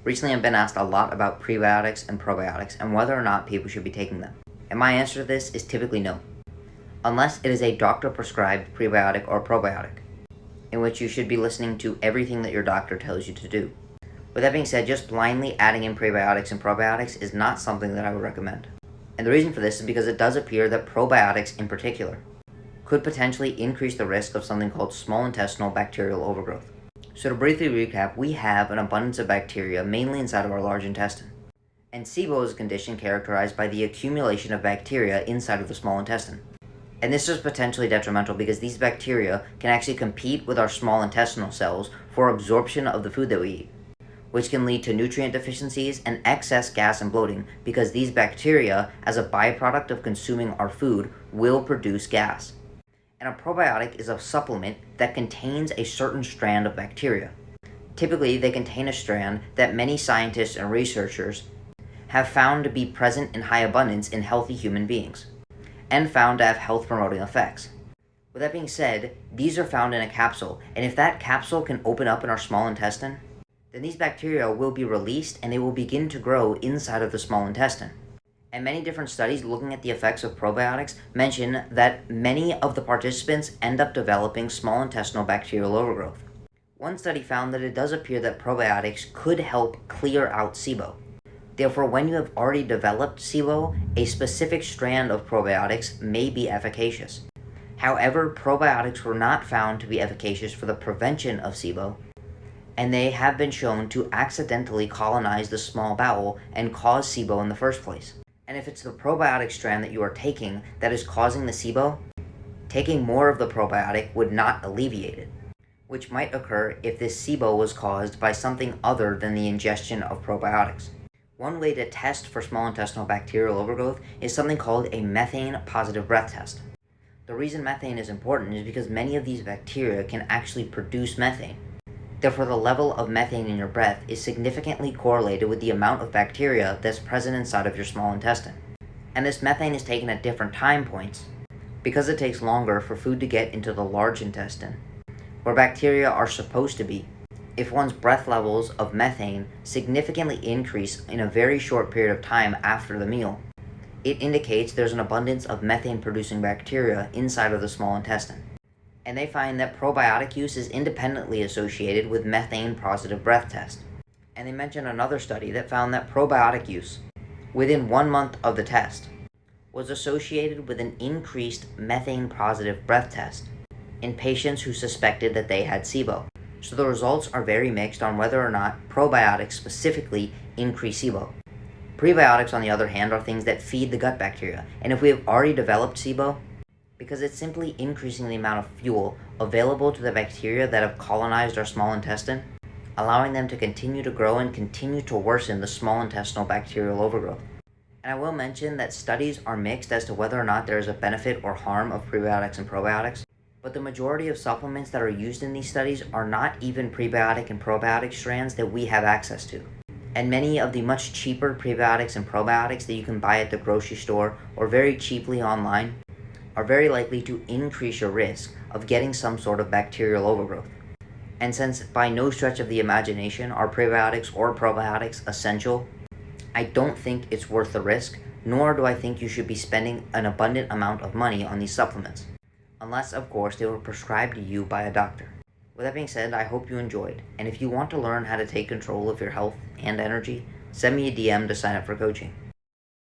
Recently, I've been asked a lot about prebiotics and probiotics and whether or not people should be taking them. And my answer to this is typically no, unless it is a doctor-prescribed prebiotic or probiotic, in which you should be listening to everything that your doctor tells you to do. With that being said, just blindly adding in prebiotics and probiotics is not something that I would recommend. And the reason for this is because it does appear that probiotics in particular could potentially increase the risk of something called small intestinal bacterial overgrowth. So to briefly recap, we have an abundance of bacteria mainly inside of our large intestine. And SIBO is a condition characterized by the accumulation of bacteria inside of the small intestine. And this is potentially detrimental because these bacteria can actually compete with our small intestinal cells for absorption of the food that we eat, which can lead to nutrient deficiencies and excess gas and bloating because these bacteria, as a byproduct of consuming our food, will produce gas. And a probiotic is a supplement that contains a certain strand of bacteria. Typically, they contain a strand that many scientists and researchers have found to be present in high abundance in healthy human beings, and found to have health-promoting effects. With that being said, these are found in a capsule, and if that capsule can open up in our small intestine, then these bacteria will be released and they will begin to grow inside of the small intestine. And many different studies looking at the effects of probiotics mention that many of the participants end up developing small intestinal bacterial overgrowth. One study found that it does appear that probiotics could help clear out SIBO. Therefore, when you have already developed SIBO, a specific strand of probiotics may be efficacious. However, probiotics were not found to be efficacious for the prevention of SIBO, and they have been shown to accidentally colonize the small bowel and cause SIBO in the first place. And if it's the probiotic strand that you are taking that is causing the SIBO, taking more of the probiotic would not alleviate it, which might occur if this SIBO was caused by something other than the ingestion of probiotics. One way to test for small intestinal bacterial overgrowth is something called a methane positive breath test. The reason methane is important is because many of these bacteria can actually produce methane. Therefore, the level of methane in your breath is significantly correlated with the amount of bacteria that's present inside of your small intestine. And this methane is taken at different time points because it takes longer for food to get into the large intestine, where bacteria are supposed to be. If one's breath levels of methane significantly increase in a very short period of time after the meal, it indicates there's an abundance of methane-producing bacteria inside of the small intestine. And they find that probiotic use is independently associated with methane-positive breath test. And they mention another study that found that probiotic use within 1 month of the test was associated with an increased methane-positive breath test in patients who suspected that they had SIBO. So the results are very mixed on whether or not probiotics specifically increase SIBO. Prebiotics, on the other hand, are things that feed the gut bacteria. And if we have already developed SIBO, because it's simply increasing the amount of fuel available to the bacteria that have colonized our small intestine, allowing them to continue to grow and continue to worsen the small intestinal bacterial overgrowth. And I will mention that studies are mixed as to whether or not there is a benefit or harm of prebiotics and probiotics, but the majority of supplements that are used in these studies are not even prebiotic and probiotic strands that we have access to. And many of the much cheaper prebiotics and probiotics that you can buy at the grocery store or very cheaply online are very likely to increase your risk of getting some sort of bacterial overgrowth. And since by no stretch of the imagination are prebiotics or probiotics essential, I don't think it's worth the risk, nor do I think you should be spending an abundant amount of money on these supplements, unless of course they were prescribed to you by a doctor. With that being said, I hope you enjoyed, and if you want to learn how to take control of your health and energy, send me a DM to sign up for coaching.